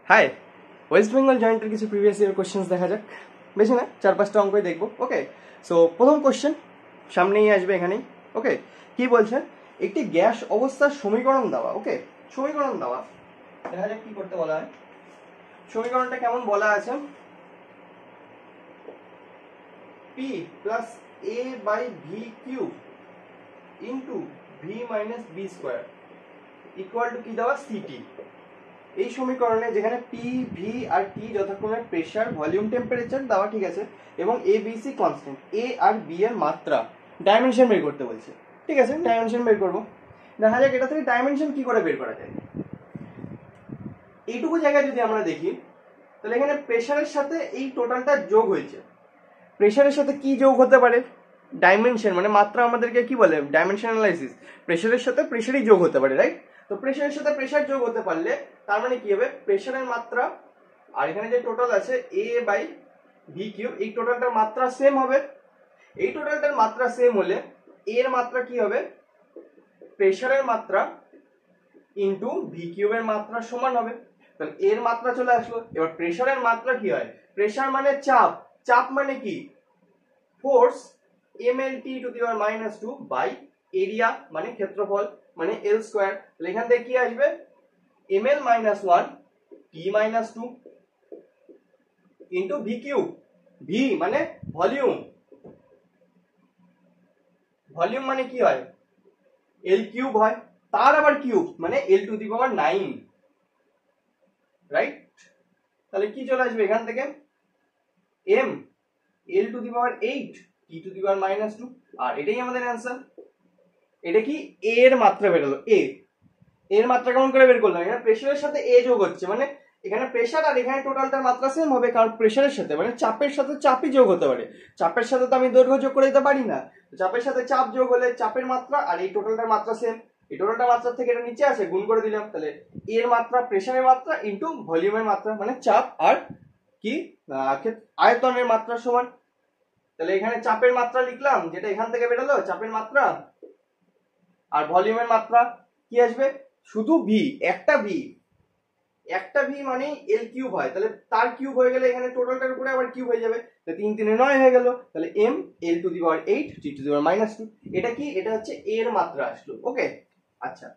High, West Bengal জয়েন্টের কিছু previous year questions দেখা যাক। বেশি না, 4-5টা অঙ্কই দেখবো। ওকে, সো প্রথম কোশ্চেন সামনেই আসবে এখানেই। ওকে, কি বলছেন, একটি গ্যাস অবস্থার সমীকরণ দেওয়া। ওকে, সমীকরণ দেওয়া, দেখা যাক কি করতে বলা হয়। সমীকরণটা কেমন বলা আছে, P plus A by V cube into V minus B square equal to কি দেওয়া, সিটি। এই সমীকরণে যেখানে পি, ভি আর টি যথাক্রমে প্রেসার, ভলিউম, টেম্পারেচার দেওয়া, ঠিক আছে, এবং A B C constant, A R B এর মাত্রা, ডাইমেনশন বের করতে বলছে। ঠিক আছে, ডাইমেনশন বের করবো। দেখা যাক এটা থেকে ডাইমেনশন কি করে বের করা যায়। এইটুকু জায়গায় যদি আমরা দেখি, তাহলে এখানে প্রেসারের সাথে এই টোটালটা যোগ হয়েছে। প্রেসারের সাথে কি যোগ হতে পারে, ডাইমেনশন মানে মাত্রা, আমাদেরকে কি বলে, ডাইমেনশন অ্যানালাইসিস। প্রেসারের সাথে প্রেসারই যোগ হতে পারে, রাইট? তো প্রেসারের সাথে প্রেসার যোগ হতে পারলে তার মানে কি হবে, প্রেসারের মাত্রা আর এখানে যে টোটাল আছে এ বাই ভি কিউব, এই টোটালটার মাত্রা সেম হবে। এই টোটালটার মাত্রা সেম হলে এর মাত্রা কি হবে, প্রেসারের মাত্রা ইন্টু ভি কিউবের মাত্রা সমান হবে। তাহলে এর মাত্রা চলে আসলো। এবার প্রেসারের মাত্রা কি হয়, প্রেসার মানে চাপ, চাপ মানে কি, force, mlt to the power -2 by area মানে ক্ষেত্রফল মানে l স্কয়ার। তাহলে এখান থেকে কি আসবে, ml -1 t -2 into v cube. v মানে ভলিউম, ভলিউম মানে কি হয়, l কিউব হয়, তার আবার কিউব মানে l to the power 9, right? তাহলে কি চলে আসবে এখান থেকে, m l to the power 8 t to the power -2, আর এটাই আমাদের অ্যান্সার। এটা কি a এর মাত্রা বেরোলো, a এর মাত্রা কেমন করে বের করলাম, এখানে প্রেসারের সাথে a যোগ হচ্ছে, মানে এখানে প্রেসার আর এখানে টোটালটার মাত্রা সেম হবে, কারণ প্রেসারের সাথে মানে চাপের সাথে চাপই যোগ হতে পারে। চাপের সাথে তো আমি দৈর্ঘ্য যোগ করে দিতে পারি না, চাপের সাথে চাপ যোগ হলে চাপের মাত্রা আর এই টোটালটার মাত্রা সেম। এই টোটালটার মাত্রা থেকে এটা নিচে আসে, গুণ করে দিলাম, তাহলে এর মাত্রা প্রেসারের মাত্রা ইনটু ভলিউমের মাত্রা মানে চাপ আর কি আয়তনের মাত্রা সমান। তাহলে এখানে চাপের মাত্রা লিখলাম, যেটা এখান থেকে বেরোলো চাপের মাত্রা, আর ভলিউমের মাত্রা কি আসবে, শুধু ভি, একটা ভি, একটা ভি মানে এল কিউব হয়, তাহলে তার কিউব হয়ে গেলে এখানে টোটালটার উপরে আবার কিউব হয়ে যাবে, তাহলে 3 3 9 হয়ে গেল। তাহলে m l to the power 8 t to the power -2, এটা কি, এটা হচ্ছে a এর মাত্রা আসলো। ওকে, আচ্ছা,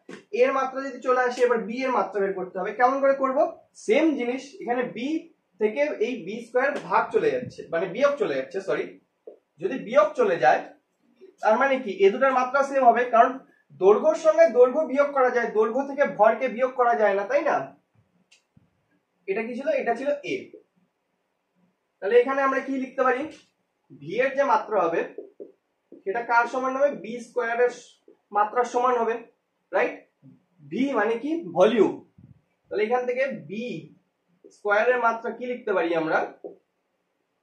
এর মাত্রা যদি চলে আসে, এবার b এর মাত্রা বের করতে হবে। কেমন করে করব, সেম জিনিস, এখানে b থেকে এই b স্কয়ার ভাগ চলে যাচ্ছে, মানে বিয়োগ চলে যাচ্ছে, সরি, যদি বিয়োগ চলে যায় তার মানে কি এ দুটার মাত্রা সেম হবে, কারণ দৈর্ঘ্যের সঙ্গে দৈর্ঘ্য বিয়োগ করা যায়, দৈর্ঘ্য থেকে ভরকে বিয়োগ করা যায় না, তাই না? এটা কি ছিল, এটা ছিল a। তাহলে এখানে আমরা কি লিখতে পারি, v এর যে মাত্রা হবে সেটা কার সমান হবে, b স্কয়ারের মাত্রার সমান হবে, রাইট? v মানে কি, ভলিউম। তাহলে এখান থেকে b স্কয়ারের মাত্রা কি লিখতে পারি আমরা,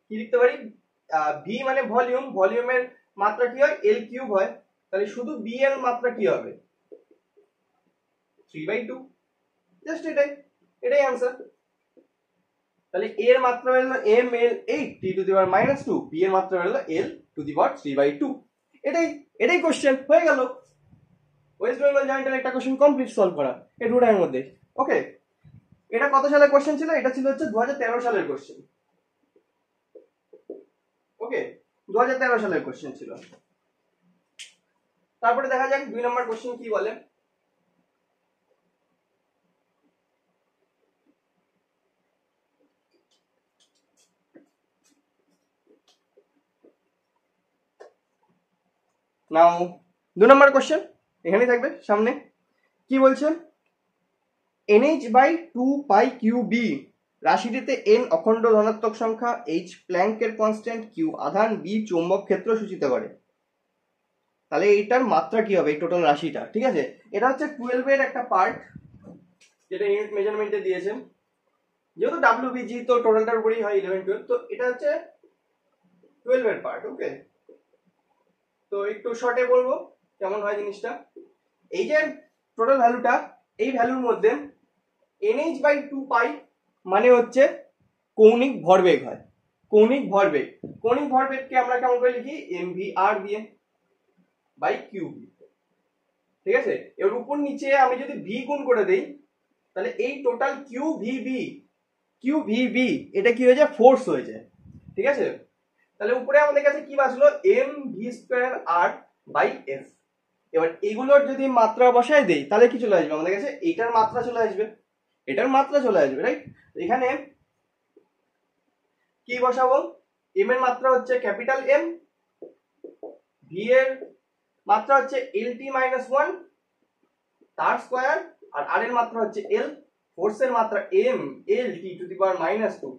কি লিখতে পারি, v মানে ভলিউম, ভলিউমের মাত্রা কি হয়, l কিউব হয়, তাহলে শুধু b এর মাত্রা কি হবে, 3/2, জাস্ট এটাই, এটাই आंसर। তাহলে a এর মাত্রা হলো m l 8 t to the power -2, b এর মাত্রা হলো l টু দি পাওয়ার 3/2। এটাই কোশ্চেন হয়ে গেল। ওয়েস্ট বেঙ্গল জয়েন্টের একটা কোশ্চেন কমপ্লিট সলভ করা এই দুটার মধ্যে। ওকে, এটা কত সালের কোশ্চেন ছিল, এটা ছিল হচ্ছে 2013 সালের কোশ্চেন। ওকে, 2013 সালের কোশ্চেন ছিল। তারপরে দেখা যাক 2 নম্বর কোশ্চেন কি বলে। নাও 2 নম্বর কোশ্চেন এখানেই থাকবে সামনে। কি বলছেন, nh/2πqb রাশিটিতে n অখণ্ড ধনাত্মক সংখ্যা, h প্ল্যাঙ্কের কনস্ট্যান্ট, q আধান, b চৌম্বক ক্ষেত্র সূচিত করে। তাহলে এইটার মাত্রা কি হবে, এই টোটাল রাশিটা, ঠিক আছে? এটা হচ্ছে 12 এর একটা পার্ট, যেটা ইউনিট মেজারমেন্টে দিয়েছেন, যেহেতু WBG তো টোটালটার উপরেই হয় 11 12, তো এটা হচ্ছে 12 এর পার্ট। ওকে, তো একটু শর্টে বলবো কেমন হয় জিনিসটা। এই যে টোটাল ভ্যালুটা, এই ভ্যালুর মধ্যে nh/2π মানে হচ্ছে কৌণিক ভরবেগ হয়, কৌণিক ভরবেগ। কৌণিক ভরবেগকে আমরা কেমন করে লিখি, mvr দিয়ে বাই qb, ঠিক আছে? এর উপর নিচে আমি যদি v গুণ করে দেই, তাহলে এই total qvb Q V B এটা কি হয়ে যায়, ফোর্স হয়ে যায়, ঠিক আছে। তাহলে উপরে আমাদের কাছে কি বাঁচলো, এম ভি স্কোয়ার আর বাই এফ। এবার এগুলোর যদি মাত্রা বসায় দেই তাহলে কি চলে আসবে আমাদের কাছে, এটার মাত্রা চলে আসবে, এটার মাত্রা চলে আসবে, রাইট। এখানে কি বসাবো, এম এর মাত্রা হচ্ছে ক্যাপিটাল এম, ভি এর মাত্রা হচ্ছে এল টি মাইনাস ওয়ান তার স্কোয়ার, আর আর এর মাত্রা হচ্ছে এল, ফোর্সের মাত্রা M L T to the power minus two,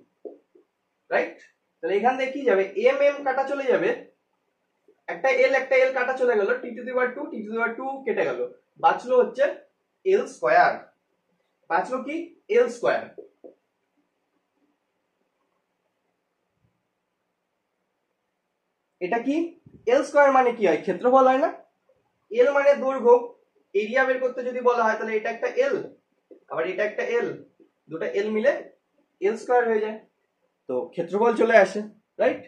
right. তাহলে এখান থেকে কি যাবে, এম এম কাটা চলে যাবে, একটা এল কাটা চলে গেল, T to the power two, T to the power two কেটে গেল, বাঁচলো হচ্ছে এল স্কোয়ার, বাঁচলো কি এল স্কোয়ার। এটা কি এল স্কোয়ার মানে কি হয়, ক্ষেত্রফল হয় না, এল মানে দৈর্ঘ্য, এরিয়া বের করতে যদি বলা হয় তাহলে এটা একটা এল, আবার এটা একটা এল, দুটো এল মিলে এল স্কোয়ার হয়ে যায়, তো ক্ষেত্রফল চলে আসে, রাইট।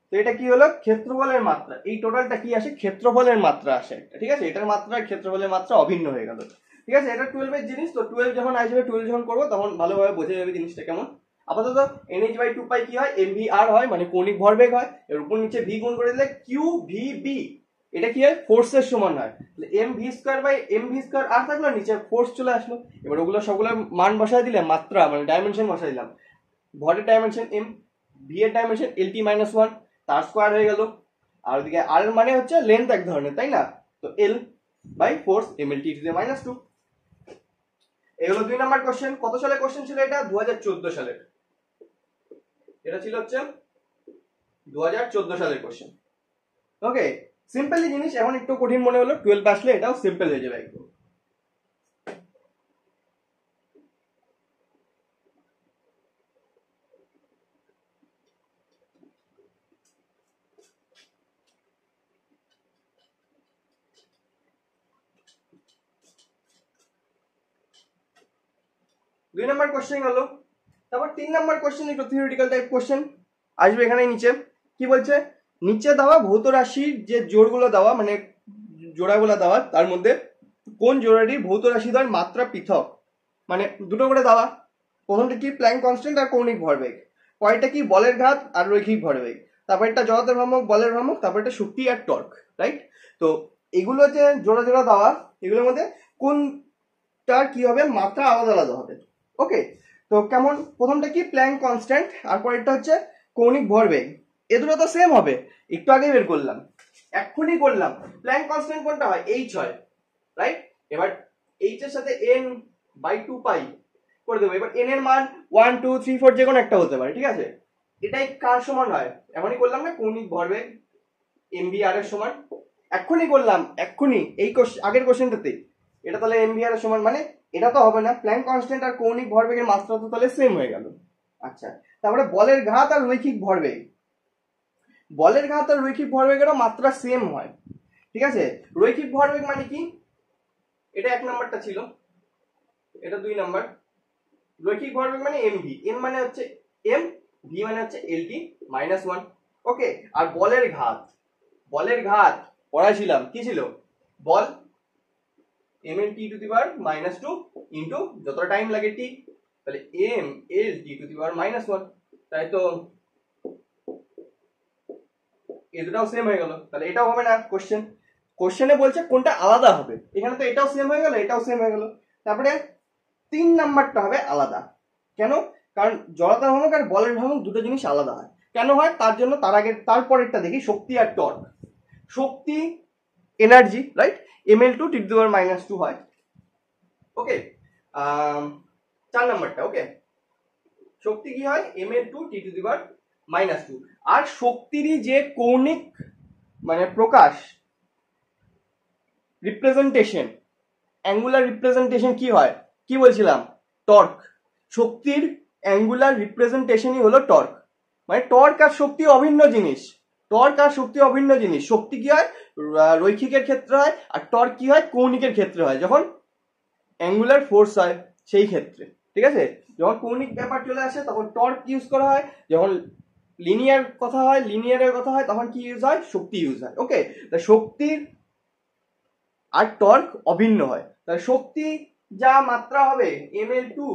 তো এটা কি হলো, ক্ষেত্রফলের মাত্রা, এই টোটালটা কি আসে, ক্ষেত্রফলের মাত্রা আসে, ঠিক আছে। এটার মাত্রা আর ক্ষেত্রফলের মাত্রা অভিন্ন হয়ে গেল, ঠিক আছে। এটা 12 এর জিনিস, তো 12 যখন আসবে, 12 যখন করবো তখন ভালোভাবে বোঝা যাবে জিনিসটা কেমন। আপাতত এনএইচ বাই 2 পাই কি হয়, এমভিআর হয়, মানে কৌণিক ভরবেগ হয়, এর উপর নিচে ভি গুণ করে দিলে কিউ ভি বি, এটা কি হয়, ফোর্সের সমান হয়। M V square by M V square আর থাকলো, নিচে ফোর্স চলে আসলো। এবার ওগুলো সবগুলোর মান বসায় দিলে, মাত্রা মানে ডাইমেনশন বসাই দিলাম, ভরের ডাইমেনশন এম, ভি এর ডাইমেনশন এল টি মাইনাস ওয়ান তার স্কোয়ার হয়ে গেল, আর ওদিকে আর এর মানে হচ্ছে লেন্থ এক ধরনের, তাই না, তো L by force M L T to the minus two. এগুলো 2 নাম্বার কোশ্চেন। কত সালে কোশ্চেন ছিল এটা, 2014 সালের, এটা ছিল হচ্ছে 2014 সালের কোশ্চেন। ওকে, সিম্পলি জিনিস, এখন একটু কঠিন মনে হলো, 12 আসলে এটাও সিম্পল হয়ে যাবে একদম। দুই নাম্বার কোশ্চেন হলো, তারপর 3 নাম্বার কোশ্চেন একটু থিওরিটিক্যাল টাইপ কোশ্চেন আসবে এখানে নিচে। কি বলছে, নিচে দেওয়া ভৌত রাশির যে জোড়গুলো দেওয়া, মানে জোড়াগুলো দেওয়া, তার মধ্যে কোন জোড়াটির ভৌত রাশিদ্বয়ের মাত্রা পৃথক, মানে দুটো করে দেওয়া। প্রথমটা কি, প্ল্যাঙ্ক কনস্ট্যান্ট আর কৌণিক ভরবেগ, পরেরটা কি, বলের ঘাত আর রৈখিক ভরবেগ, তারপরটা জড়তার ভ্রামক, বলের ভ্রামক, তারপরটা শক্তি আর টর্ক, রাইট। তো এগুলো যে জোড়া জোড়া দেওয়া, এগুলোর মধ্যে কোনটার কি হবে, মাত্রা আলাদা আলাদা হবে। ওকে, তো কেমন, প্রথমটা কি, প্ল্যাঙ্ক কনস্ট্যান্ট, আর পরেরটা হচ্ছে কৌণিক ভরবেগ, এ দুটো তো সেম হবে, একটু আগে বের করলাম, এক্ষুনি করলাম। প্ল্যাঙ্ক কনস্ট্যান্ট কোনটা হয়, এইচ হয়, রাইট। এবার এইচ এর সাথে এন বাই 2 পাই করে দেবো। এবার এন এর মান 1 2 3 4 যে কোনো একটা হতে পারে, ঠিক আছে। এটাই কার সমান হয়, এমনই করলাম না, কৌণিক ভরবেগ এমভি আর এর সমান, এক্ষুনি করলাম, এক্ষুনি এই আগের কোশ্চেনটাতেই, এটা তাহলে এমভি আর এর সমান, মানে এটা তো হবে না, প্ল্যাঙ্ক কনস্ট্যান্ট আর কৌণিক ভরবেগের মাত্রা তো তাহলে সেম হয়ে গেল। আচ্ছা, তারপরে বলের ঘাত আর রৈখিক ভরবেগ, বলের ঘাত আর রৈখিক ভরবেগেরও মাত্রা সেম হয়, ঠিক আছে। রৈখিক ভরবেগ মানে কি, এটা 1 নাম্বারটা ছিল, এটা 2 নাম্বার। রৈখিক ভরবেগ মানে এমভি, এম মানে হচ্ছে এম, ভি মানে হচ্ছে এলটি মাইনাস ওয়ান। ওকে, আর বলের ঘাত, বলের ঘাত পড়াইছিলাম, কি ছিল, বল M L T to the power minus two into যতটা টাইম লাগে টি, তাহলে M L T to the power minus one, তাই তো এই দুটাও সেম হয়ে গেল। তাহলে এটাও হবে না, কোশ্চেনে বলছে কোনটা আলাদা হবে, এখানে তো এটাও সেম হয়ে গেল, এটাও সেম হয়ে গেল। তারপরে 3 নাম্বারটা হবে আলাদা, কেন, কারণ জড়তার ভ্রামক আর বলের ভ্রামক দুটো জিনিস আলাদা হয়। কেন হয়, তার জন্য তার আগে তারপরেরটা দেখি, শক্তি আর টর্ক। শক্তি energy, right, ml to T to the power minus two হয়। ওকে, 4 নাম্বারটা, ওকে, শক্তি কি হয়, ml to T to the power minus two. আর শক্তিরই যে কৌণিক মানে প্রকাশ, রিপ্রেজেন্টেশন, অ্যাঙ্গুলার রিপ্রেজেন্টেশন কি হয়, কি বলছিলাম, টর্ক। শক্তির অ্যাঙ্গুলার রিপ্রেজেন্টেশনই হলো টর্ক, মানে টর্ক আর শক্তি অভিন্ন জিনিস, টর্ক আর শক্তি অভিন্ন জিনিস। শক্তি কি হয়, রৈখিকের ক্ষেত্রে হয়, আর টর্ক কি হয়, কৌণিকের ক্ষেত্রে হয়, যখন অ্যাঙ্গুলার ফোর্স হয় সেই ক্ষেত্রে, ঠিক আছে। যখন কৌণিক ব্যাপার চলে আসে তখন টর্ক ইউজ করা হয়, যখন লিনিয়ার কথা হয়, লিনিয়ারের কথা হয়, তখন কি ইউজ হয়, শক্তি ইউজ হয়। ওকে, তা শক্তির আর টর্ক অভিন্ন হয়, তাহলে শক্তি যা মাত্রা হবে ml to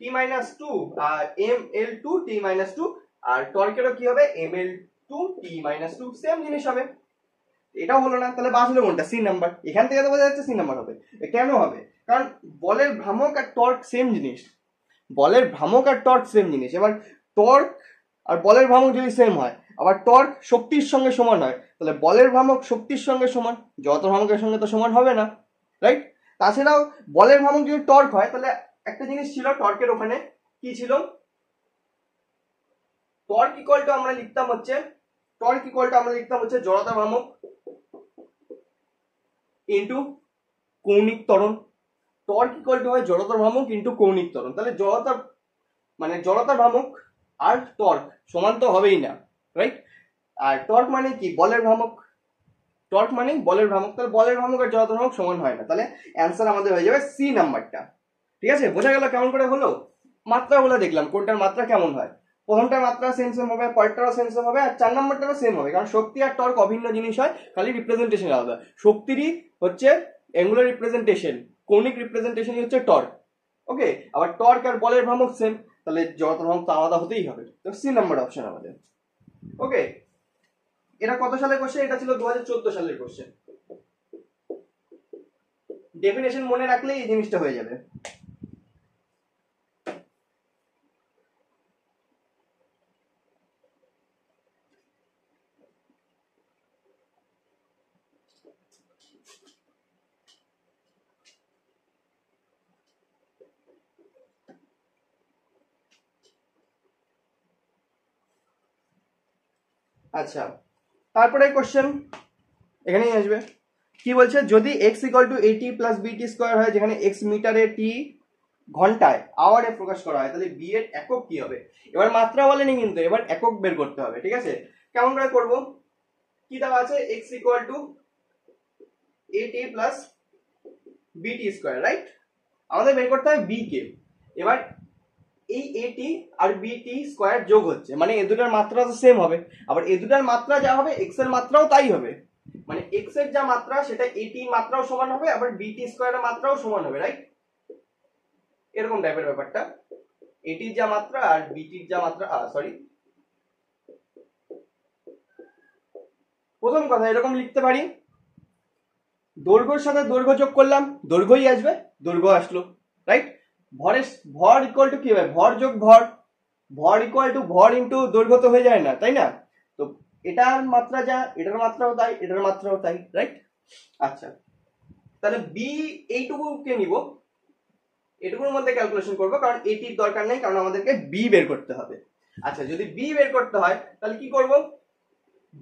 T minus two আর M L to T minus two, আর টর্কেরও কি হবে M L to T minus two, same জিনিস হবে। এটাও হলো না, তাহলে বাঁচলো কোনটা? C number. এখান থেকে তো বোঝা যাচ্ছে সি নাম্বার হবে। কেন হবে? কারণ বলের ভ্রামক আর টর্ক সেম জিনিস, বলের ভ্রামক আর টর্ক সেম জিনিস। এবার টর্ক আর বলের ভ্রামক যদি সেম হয়, আবার টর্ক শক্তির সঙ্গে সমান হয়, তাহলে বলের ভ্রামক শক্তির সঙ্গে সমান, জড়তার ভ্রামকের সঙ্গে তো সমান হবে না, রাইট? তাছাড়াও বলের ভ্রামক যদি টর্ক হয়, তাহলে একটা জিনিস ছিল টর্কের ওখানে, কি ছিল? টর্ক ইকুয়াল টু আমরা লিখতাম হচ্ছে, টর্ক ইকুয়াল টু আমরা লিখতাম হচ্ছে জড়তার ভ্রামক ইন্টু কৌণিক ত্বরণ। টর্ক ইকুয়াল টু হয় জড়তার ভ্রামক ইন্টু কৌণিক ত্বরণ। তাহলে জড়তার মানে জড়তার ভ্রামক আর টর্ক সমান তো হবেই না, রাইট? আর টর্ক মানে কি? বলের ভ্রামক। টর্ক মানে বলের ভ্রামক, তাহলে বলের ভ্রামক আর জড়তার ভ্রামক সমান হয় না। তাহলে অ্যান্সার আমাদের হয়ে যাবে সি নাম্বারটা। ঠিক আছে, বোঝা গেল কেমন করে হলো? মাত্রাগুলো দেখলাম কোনটার মাত্রা কেমন হয়। প্রথমটার মাত্রা সেম হবে, পরেরটারও সেম হবে, আর 4 নম্বরটারও সেম হবে। কারণ শক্তি আর টর্ক অভিন্ন জিনিস হয়, খালি রিপ্রেজেন্টেশন আলাদা। শক্তিরই হচ্ছে অ্যাঙ্গুলার রিপ্রেজেন্টেশন, কৌণিক রিপ্রেজেন্টেশনই হচ্ছে টর্ক। ওকে, আবার টর্ক আর বলের ভ্রামক সেম, তাহলে জড়তার ভ্রামক তো আলাদা হতেই হবে। তো সি নাম্বার অপশন আমাদের। ওকে, এটা কত সালের কোশ্চেন? এটা ছিল 2014 সালের কোশ্চেন। ডেফিনেশন মনে রাখলেই এই জিনিসটা হয়ে যাবে। আচ্ছা, তারপরে কোশ্চেন এখানেই আসবে। কি বলছে? যদি x ইকুয়াল টু এটি প্লাস বিটি স্কোয়ার হয়, যেখানে x মিটারে, টি ঘন্টায়, আওয়ারে প্রকাশ করা হয়, তাহলে বি এর একক কি হবে? এবার মাত্রা বলেনি কিন্তু, এবার একক বের করতে হবে। ঠিক আছে, কেমন করে করব? কি দেওয়া আছে? x ইকুয়াল টু এটি প্লাস বিটি স্কোয়ার, রাইট? আমাদের বের করতে হবে বি কে। এবার এই এটি আর বিটি স্কোয়ার যোগ হচ্ছে, মানে এ দুটার মাত্রা তো সেম হবে, আবার এ দুটার মাত্রা যা হবে এক্স এর মাত্রাও তাই হবে। মানে এক্স এর যা মাত্রা সেটা এটি মাত্রাও সমান হবে, আবার বিটি স্কোয়ারের মাত্রাও সমান হবে, রাইট? এরকম টাইপের ব্যাপারটা। এটির যা মাত্রা আর বিটির যা মাত্রা, সরি, প্রথম কথা এরকম লিখতে পারি, দৈর্ঘ্যের সাথে দৈর্ঘ্য যোগ করলাম, দৈর্ঘ্যই আসবে, দৈর্ঘ্য আসলো, রাইট? ভরের ভর ইকুয়াল টু কি হবে? ভর যোগ ভর, ভর ইকুয়াল টু ভর ইন্টু দৈর্ঘ্য তো হয়ে যায় না, তাই না? তো এটার মাত্রা যা, এটার মাত্রাও তাই, এটার মাত্রাও তাই, রাইট? আচ্ছা, তাহলে বি এইটুকুকে নিব, এটুকুর মধ্যে ক্যালকুলেশন করব, কারণ এটির দরকার নেই, কারণ আমাদেরকে বি বের করতে হবে। আচ্ছা, যদি বি বের করতে হয় তাহলে কি করব?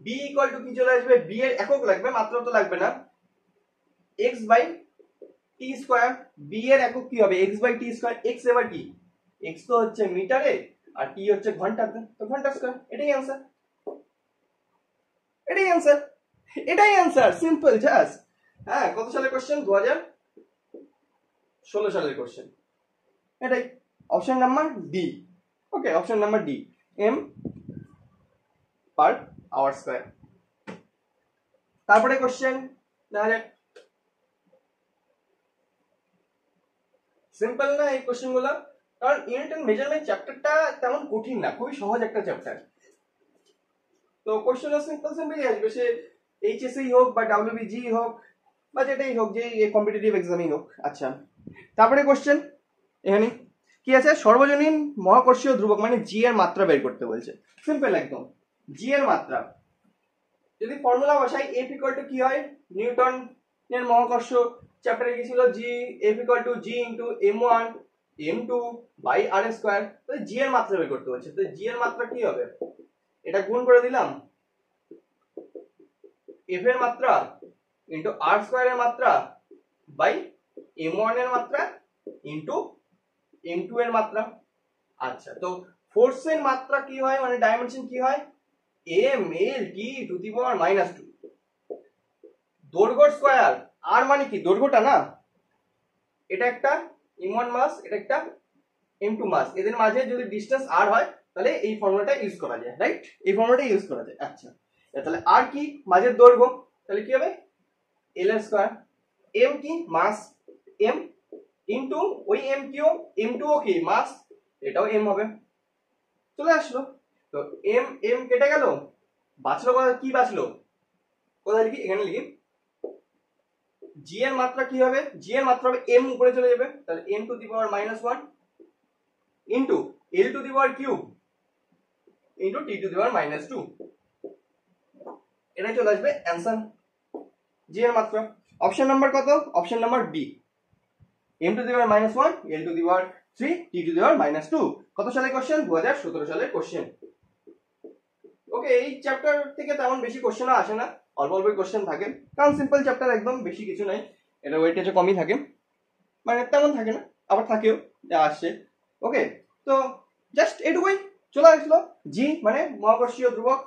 বি ইকুয়াল টু কি চলে আসবে? বি এর একক লাগবে, মাত্রা তো লাগবে না, x by t square. B এর একক কি হবে? X by t square. X এবার কি? এক্স তো হচ্ছে মিটারে আর টি হচ্ছে ঘন্টাতে, তো ঘন্টা স্কোয়ার। এটাই অ্যান্সার, এটাই অ্যান্সার, এটাই অ্যান্সার, সিম্পল জাস্ট। হ্যাঁ, কত সালের কোশ্চেন? 2016 সালের কোশ্চেন। এটাই option number D. Okay, option number D, M per hour square. তারপরে কোশ্চেন দেখা যাক। সিম্পল না এই কোশ্চেন গুলো, কারণ ইউনিট এন্ড মেজারমেন্ট চ্যাপ্টারটা তেমন কঠিন না, খুবই সহজ একটা চ্যাপ্টার। তো কোশ্চেন সিম্পল সিম্পলই আসবে, সে এইচএসসি হোক বা ডাব্লিউবিজি হোক বা যেটাই হোক, যে কম্পিটিটিভ এক্সামই হোক। আচ্ছা, তারপরে কোশ্চেন এখানে কি আছে? সর্বজনীন মহাকর্ষীয় ধ্রুবক মানে জি এর মাত্রা বের করতে বলছে। সিম্পল একদম, জি এর মাত্রা যদি ফর্মুলা বসাই, এফ ইকুয়াল টু কি হয়? নিউটন এর মহাকর্ষ চ্যাপ্টারে কি ছিল? G, F equal to G into m1 m2 by r square. তো জি এর মাত্রা বের করতে বলছে, তো জি এর মাত্রা কি হবে? এটা গুণ করে দিলাম, এফ এর মাত্রা ইনটু r স্কয়ার এর মাত্রা বাই m1 এর মাত্রা ইনটু m2 এর মাত্রা। আচ্ছা, তো ফোর্স এর মাত্রা কি হয়, মানে ডাইমেনশন কি হয়? m l t to the power -2। দৈর্ঘ্য স্কয়ার, আর মানে কি? দৈর্ঘ্যটা না, এটা একটা m1 মাস, এটা একটা m2 মাস, এদের মাঝে যদি ডিসটেন্স r হয় তাহলে এই ফর্মুলাটা ইউজ করা যায়, রাইট? এই ফর্মুলাটা ইউজ করা যায়। আচ্ছা, তাহলে r কি? মাঝের দৈর্ঘ্য, তাহলে কি হবে? l এর স্কয়ার। m কি? মাস, m ইনটু ওই m কিউ, m2 ও কি? মাস, এটাও এম হবে, চলে আসলো। তো এম এম কেটে গেল, বাঁচলো কোথায়, কি বাঁচলো, কোথায় লিখি, এখানে লিখি জি এর মাত্রা কি হবে, জি এর মাত্রা হবে এম উপরে চলে যাবে, তাহলে M to the power -1 into L to the power cube into T to the power -2, এটাই চলে আসবে অ্যান্সার জি এর মাত্রা। অপশন নাম্বার কত, option number B, M to the power -1 L to the power 3 T to the power -2। কত সালের question, 2017 সালের question. ওকে, এই চ্যাপ্টার থেকে তেমন বেশি কোশ্চেনও আসে না, অল্প অল্প কোশ্চেন থাকে, কারণ সিম্পল চ্যাপ্টার, একদম বেশি কিছু নাই, এটা ওয়েটেজও কমই থাকে, মানে তেমন থাকে না, আবার থাকেও যা আসছে। ওকে, তো জাস্ট এটুকুই চলে আসলো। জি মানে মহাকর্ষীয় ধ্রুবক,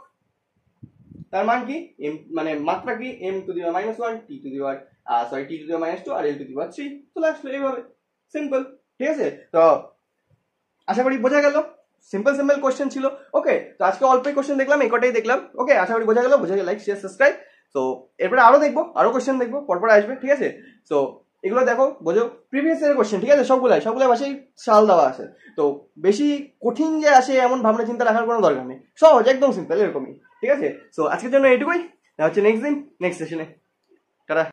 তার মান কি, এম মানে মাত্রা কি, M to the power -1 T to the power T to the power -2 আর এল টু দি পাওয়ার 3, চলে আসলো এইভাবে, সিম্পল। ঠিক আছে, তো আশা করি বোঝা গেল, সিম্পল সিম্পল কোশ্চেন ছিল। ওকে, তো আজকে অল্পই কোশ্চেন দেখলাম, এই কটাই দেখলাম। ওকে, আশা করি বোঝা গেল, বোঝা গেলে লাইক শেয়ার সাবস্ক্রাইব। তো এরপরে আরো দেখবো, আরো কোশ্চেন দেখবো, পরপর আসবে। ঠিক আছে, তো এগুলো দেখো, বোঝো প্রিভিয়াস ইয়ারের কোশ্চেন। ঠিক আছে, সবগুলাই ভাষায় সাল দেওয়া আছে, তো বেশি কঠিন যে আসে এমন ভাবনা চিন্তা রাখার কোনো দরকার নেই, সহজ একদম সিম্পল এরকমই। ঠিক আছে, তো আজকের জন্য এইটুকুই, হচ্ছে নেক্সট দিন নেক্সট সেশনে। টাটা।